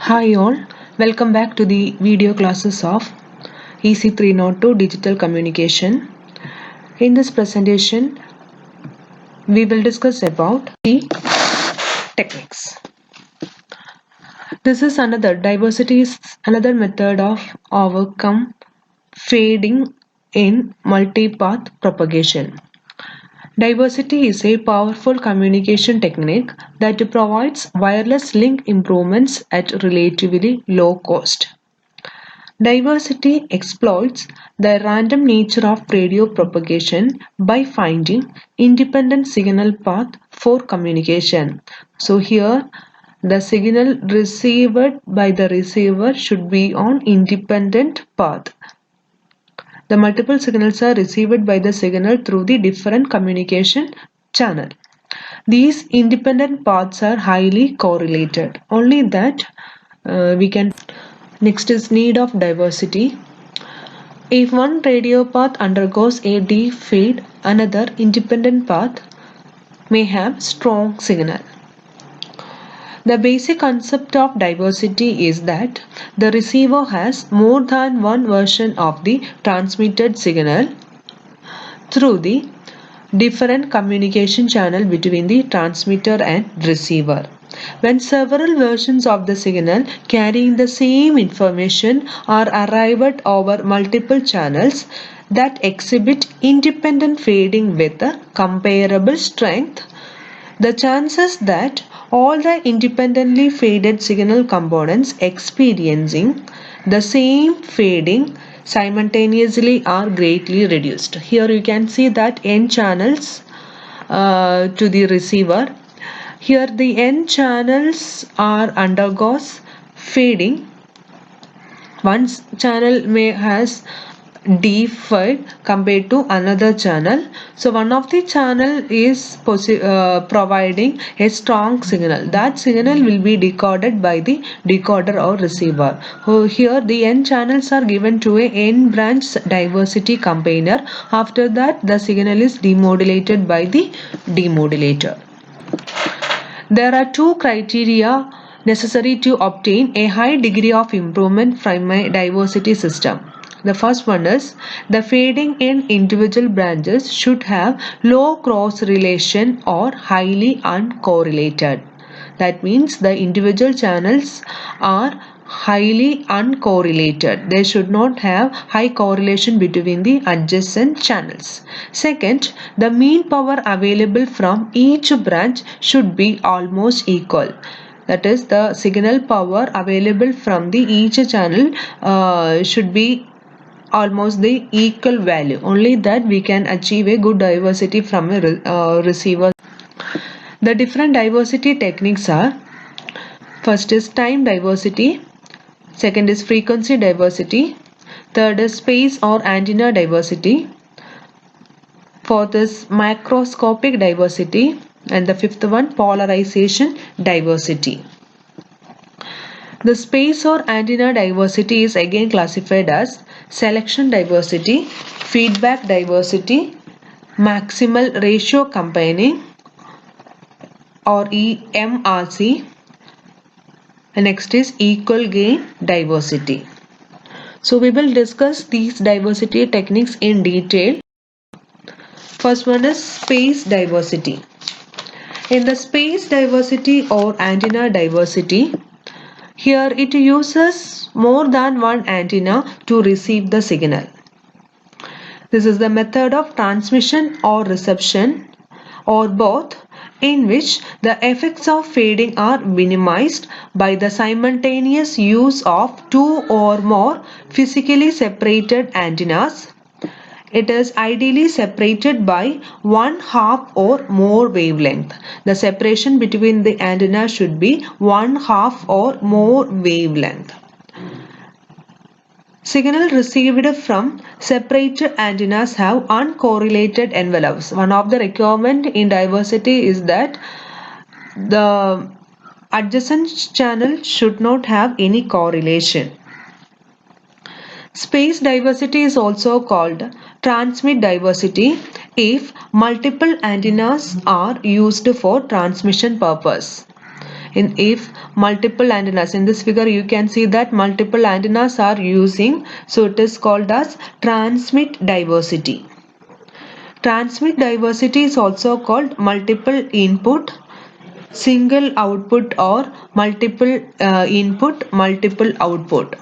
Hi all, welcome back to the video classes of EC302 Digital Communication. In this presentation, we will discuss about the techniques. This is diversity is another method of overcome fading in multipath propagation. Diversity is a powerful communication technique that provides wireless link improvements at relatively low cost. Diversity exploits the random nature of radio propagation by finding independent signal path for communication. So here the signal received by the receiver should be on independent path. The multiple signals are received by the signal through the different communication channel. These independent paths are highly correlated. Only that we can. Next is need of diversity. If one radio path undergoes a deep fade, another independent path may have strong signal. The basic concept of diversity is that the receiver has more than one version of the transmitted signal through the different communication channel between the transmitter and receiver. When several versions of the signal carrying the same information are arrived over multiple channels that exhibit independent fading with a comparable strength, the chances that all the independently faded signal components experiencing the same fading simultaneously are greatly reduced. Here you can see that N channels to the receiver. Here the N channels are undergoes fading. One channel may has deep fade compared to another channel. So one of the channel is providing a strong signal. That signal will be decoded by the decoder or receiver. Here the N channels are given to a N branch diversity combiner. After that the signal is demodulated by the demodulator. There are two criteria necessary to obtain a high degree of improvement from a diversity system. The first one is the fading in individual branches should have low cross relation or highly uncorrelated. That means the individual channels are highly uncorrelated. They should not have high correlation between the adjacent channels. Second, the mean power available from each branch should be almost equal. That is, the signal power available from the each channel should be almost the equal value. Only that we can achieve a good diversity from a receiver. The different diversity techniques are: first is time diversity, second is frequency diversity, third is space or antenna diversity, fourth is macroscopic diversity, and the fifth one polarization diversity. The space or antenna diversity is again classified as selection diversity, feedback diversity, maximal ratio combining or EMRC. Next is equal gain diversity. So we will discuss these diversity techniques in detail. First one is space diversity. In the space diversity or antenna diversity, here it uses more than one antenna to receive the signal. This is the method of transmission or reception or both, in which the effects of fading are minimized by the simultaneous use of two or more physically separated antennas. It is ideally separated by 1/2 or more wavelength. The separation between the antenna should be 1/2 or more wavelength. Signal received from separated antennas have uncorrelated envelopes. One of the requirements in diversity is that the adjacent channel should not have any correlation. Space diversity is also called transmit diversity if multiple antennas are used for transmission purpose. if multiple antennas, in this figure you can see that multiple antennas are using, so it is called as transmit diversity. Transmit diversity is also called multiple input, single output, or multiple input, multiple output.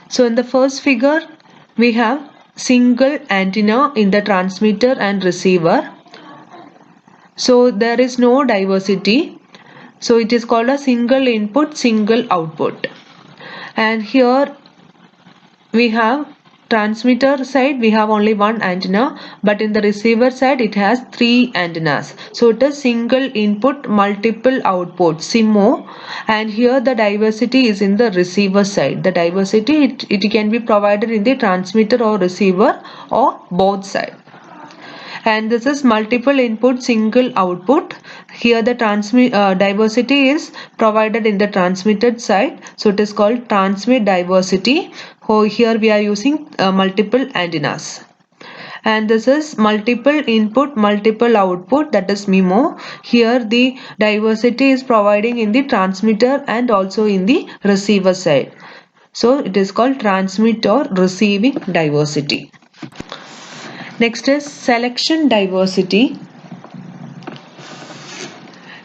So in the first figure we have single antenna in the transmitter and receiver. So there is no diversity. So it is called a single input, single output. And here we have transmitter side, we have only one antenna, but in the receiver side it has three antennas. So it is single input, multiple output, SIMO. And here the diversity is in the receiver side. The diversity it can be provided in the transmitter or receiver or both sides. And this is multiple input, single output. Here the diversity is provided in the transmitted side, so it is called transmit diversity. So here we are using multiple antennas. And this is multiple input, multiple output, that is MIMO. Here the diversity is providing in the transmitter and also in the receiver side. So it is called transmit or receiving diversity. Next is selection diversity.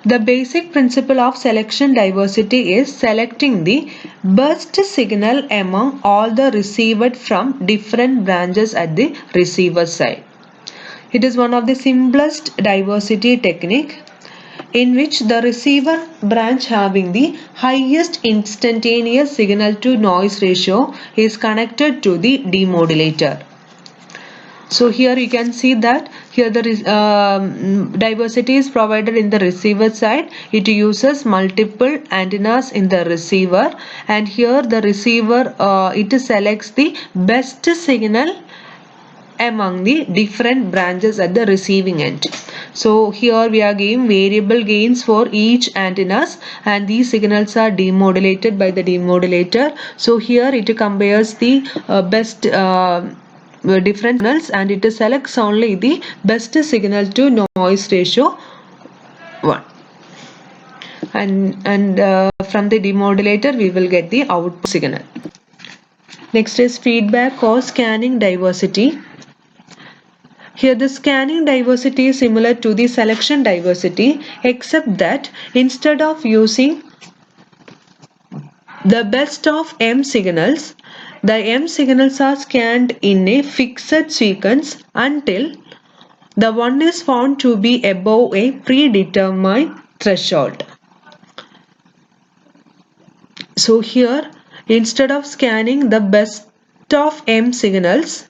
The basic principle of selection diversity is selecting the best signal among all the received from different branches at the receiver side. It is one of the simplest diversity technique in which the receiver branch having the highest instantaneous signal to noise ratio is connected to the demodulator. So here you can see that here the diversity is provided in the receiver side. It uses multiple antennas in the receiver, and here the receiver it selects the best signal among the different branches at the receiving end. So here we are giving variable gains for each antennas, and these signals are demodulated by the demodulator. So here it compares the best different signals, and it selects only the best signal to noise ratio 1, and from the demodulator we will get the output signal. Next is feedback or scanning diversity. Here the scanning diversity is similar to the selection diversity, except that instead of using the best of M signals, the M signals are scanned in a fixed sequence until the one is found to be above a predetermined threshold. So here, instead of scanning the best of M signals,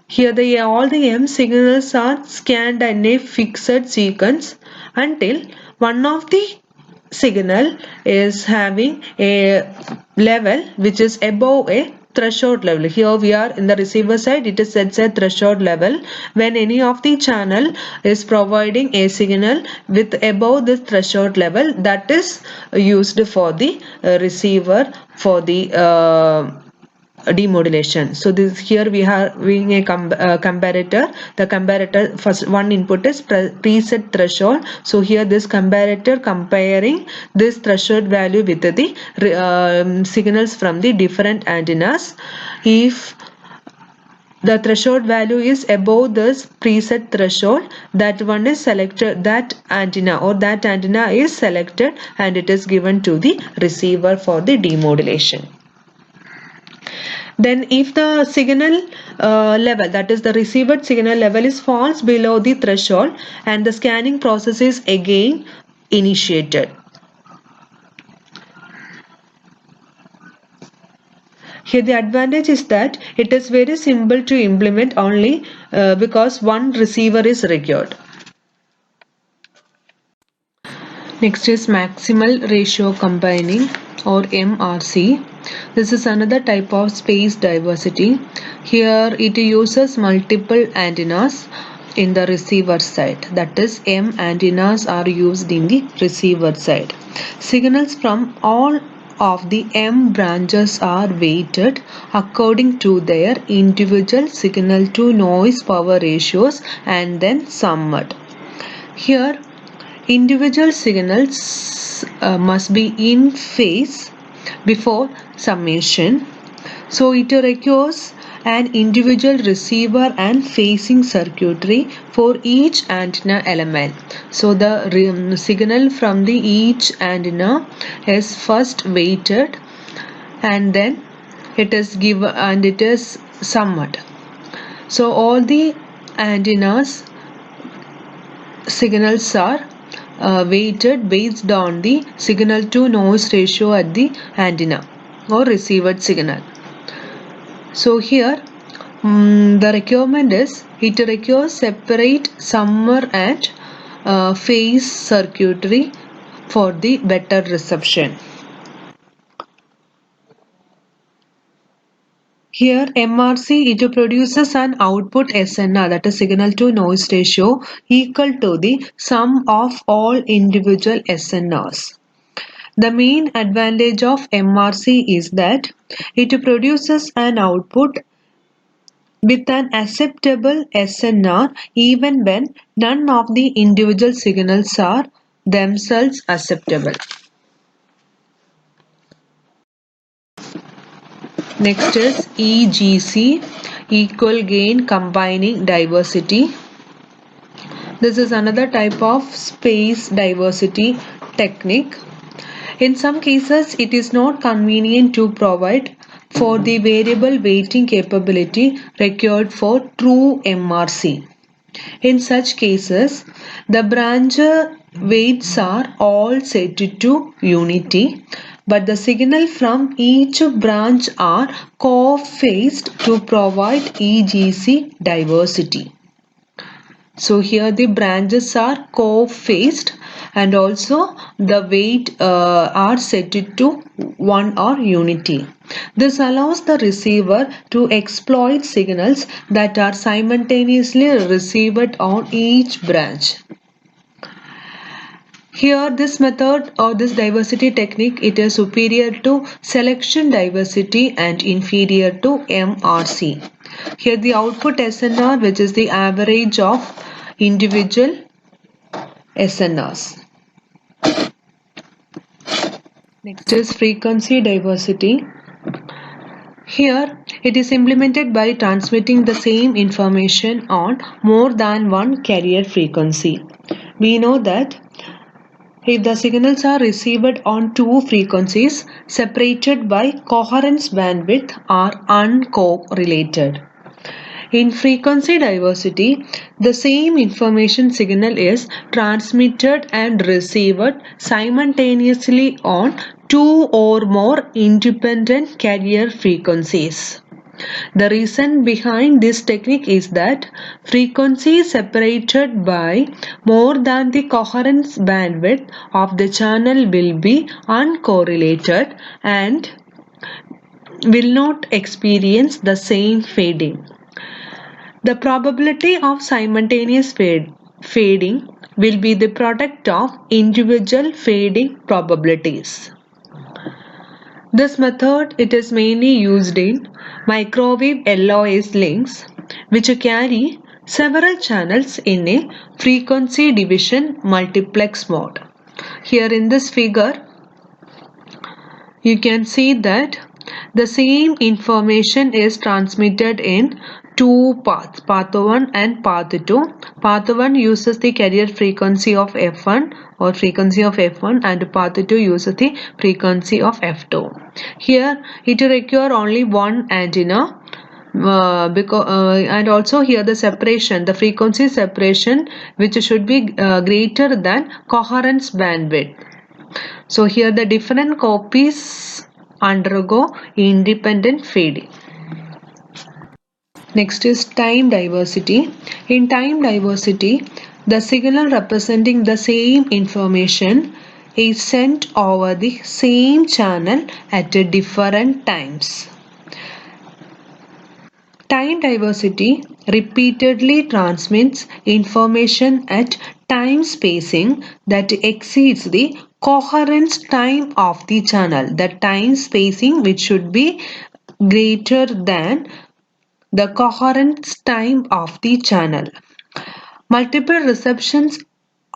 here all the M signals are scanned in a fixed sequence until one of the signal is having a level which is above a threshold level. Here we are in the receiver side, it is set at threshold level. When any of the channel is providing a signal with above this threshold level, that is used for the receiver for the demodulation. So this here we are having a comparator. The comparator, first one input is preset threshold. So here this comparator comparing this threshold value with the signals from the different antennas. If the threshold value is above this preset threshold, that one is selected, that antenna or that antenna is selected, and it is given to the receiver for the demodulation. Then if the signal level, that is the received signal level, is falls below the threshold, and the scanning process is again initiated. Here the advantage is that it is very simple to implement only because one receiver is required. Next is maximal ratio combining or MRC. This is another type of space diversity. Here it uses multiple antennas in the receiver side, that is M antennas are used in the receiver side. Signals from all of the M branches are weighted according to their individual signal to noise power ratios and then summed. Here individual signals must be in phase before summation. So it requires an individual receiver and phasing circuitry for each antenna element. So the signal from the each antenna is first weighted and then it is given and it is summed. So all the antennas signals are weighted based on the signal to noise ratio at the antenna or received signal. So here the requirement is it requires separate summer and phase circuitry for the better reception. Here MRC it produces an output SNR, that is signal to noise ratio, equal to the sum of all individual SNRs. The main advantage of MRC is that it produces an output with an acceptable SNR even when none of the individual signals are themselves acceptable. Next is EGC, equal gain combining diversity. This is another type of space diversity technique. In some cases, it is not convenient to provide for the variable weighting capability required for true MRC. In such cases, the branch weights are all set to unity, but the signal from each branch are co-phased to provide EGC diversity. So here the branches are co-phased and also the weight are set to 1 or unity. This allows the receiver to exploit signals that are simultaneously received on each branch. Here this method or this diversity technique, it is superior to selection diversity and inferior to MRC. Here the output SNR, which is the average of individual SNRs. Next is frequency diversity. Here it is implemented by transmitting the same information on more than one carrier frequency. We know that if the signals are received on two frequencies separated by coherence bandwidth are uncorrelated. In frequency diversity, the same information signal is transmitted and received simultaneously on two or more independent carrier frequencies. The reason behind this technique is that frequency separated by more than the coherence bandwidth of the channel will be uncorrelated and will not experience the same fading. The probability of simultaneous fading will be the product of individual fading probabilities. This method it is mainly used in microwave LOS links which carry several channels in a frequency division multiplex mode. Here in this figure you can see that the same information is transmitted in two paths, path 1 and path 2. Path 1 uses the carrier frequency of F1 or frequency of F1 and path 2 uses the frequency of F2. Here it requires only one antenna and also here the separation, the frequency separation which should be greater than coherence bandwidth. So here the different copies undergo independent fading. Next is time diversity. In time diversity, the signal representing the same information is sent over the same channel at different times. Time diversity repeatedly transmits information at time spacing that exceeds the coherence time of the channel. The time spacing which should be greater than the coherence time of the channel. Multiple receptions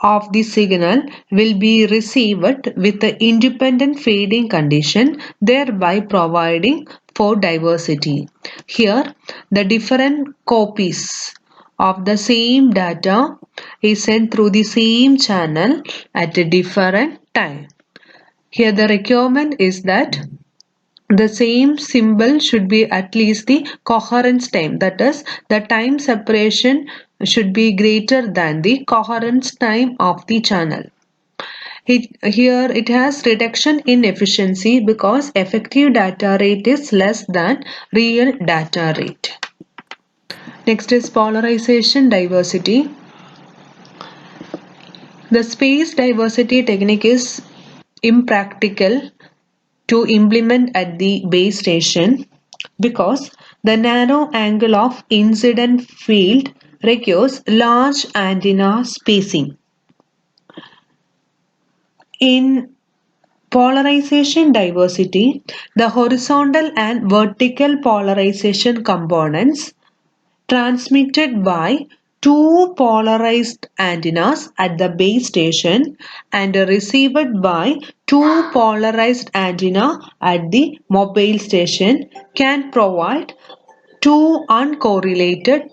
of the signal will be received with the independent fading condition, thereby providing for diversity. Here, the different copies of the same data is sent through the same channel at a different time. Here, the requirement is that the same symbol should be at least the coherence time, that is, the time separation should be greater than the coherence time of the channel. Here it has reduction in efficiency because effective data rate is less than real data rate. Next is polarization diversity. The space diversity technique is impractical to implement at the base station because the narrow angle of incident field requires large antenna spacing. In polarization diversity, the horizontal and vertical polarization components transmitted by two polarized antennas at the base station and received by two polarized antenna at the mobile station can provide two uncorrelated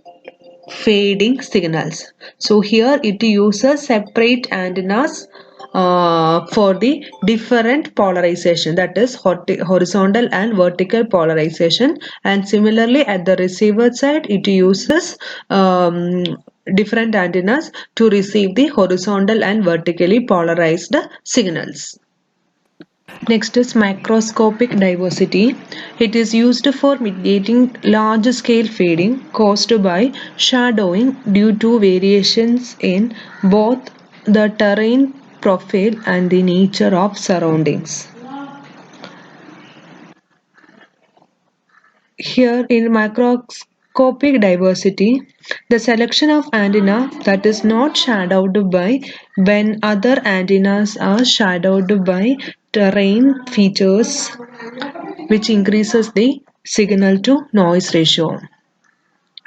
fading signals. So here it uses separate antennas for the different polarization, that is horizontal and vertical polarization, and similarly at the receiver side it uses different antennas to receive the horizontal and vertically polarized signals. Next is macroscopic diversity. It is used for mitigating large-scale fading caused by shadowing due to variations in both the terrain profile and the nature of surroundings. Here in macroscopic diversity, the selection of antenna that is not shadowed by when other antennas are shadowed by terrain features, which increases the signal to noise ratio.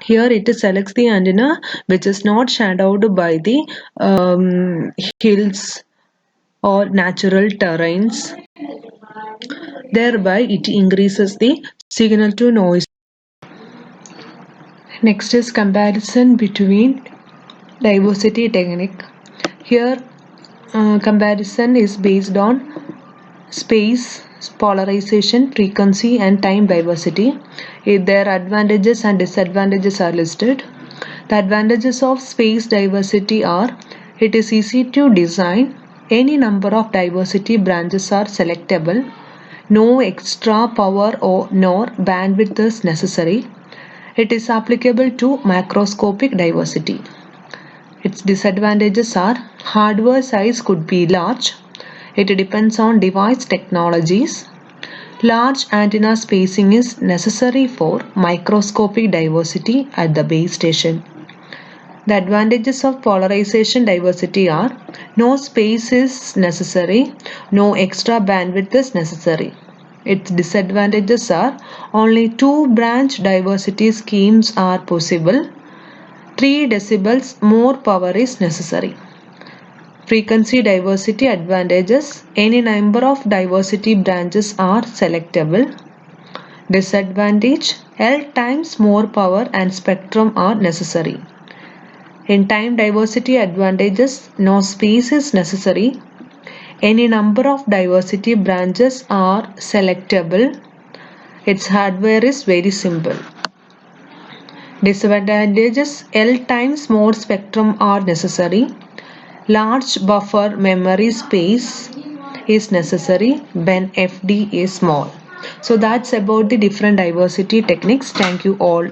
Here it selects the antenna which is not shadowed by the hills or natural terrains. Thereby it increases the signal to noise. Next is comparison between diversity technique. Here comparison is based on space, polarization, frequency and time diversity. Their advantages and disadvantages are listed. The advantages of space diversity are: it is easy to design, any number of diversity branches are selectable, no extra power or nor bandwidth is necessary. It is applicable to macroscopic diversity. Its disadvantages are: hardware size could be large. It depends on device technologies. Large antenna spacing is necessary for microscopic diversity at the base station. The advantages of polarization diversity are: no space is necessary, no extra bandwidth is necessary. Its disadvantages are: only two branch diversity schemes are possible. 3 decibels more power is necessary. Frequency diversity advantages: any number of diversity branches are selectable. Disadvantage: L times more power and spectrum are necessary. In time diversity advantages: no space is necessary. Any number of diversity branches are selectable. Its hardware is very simple. Disadvantages: L times more spectrum are necessary. Large buffer memory space is necessary when FD is small. So that's about the different diversity techniques. Thank you all.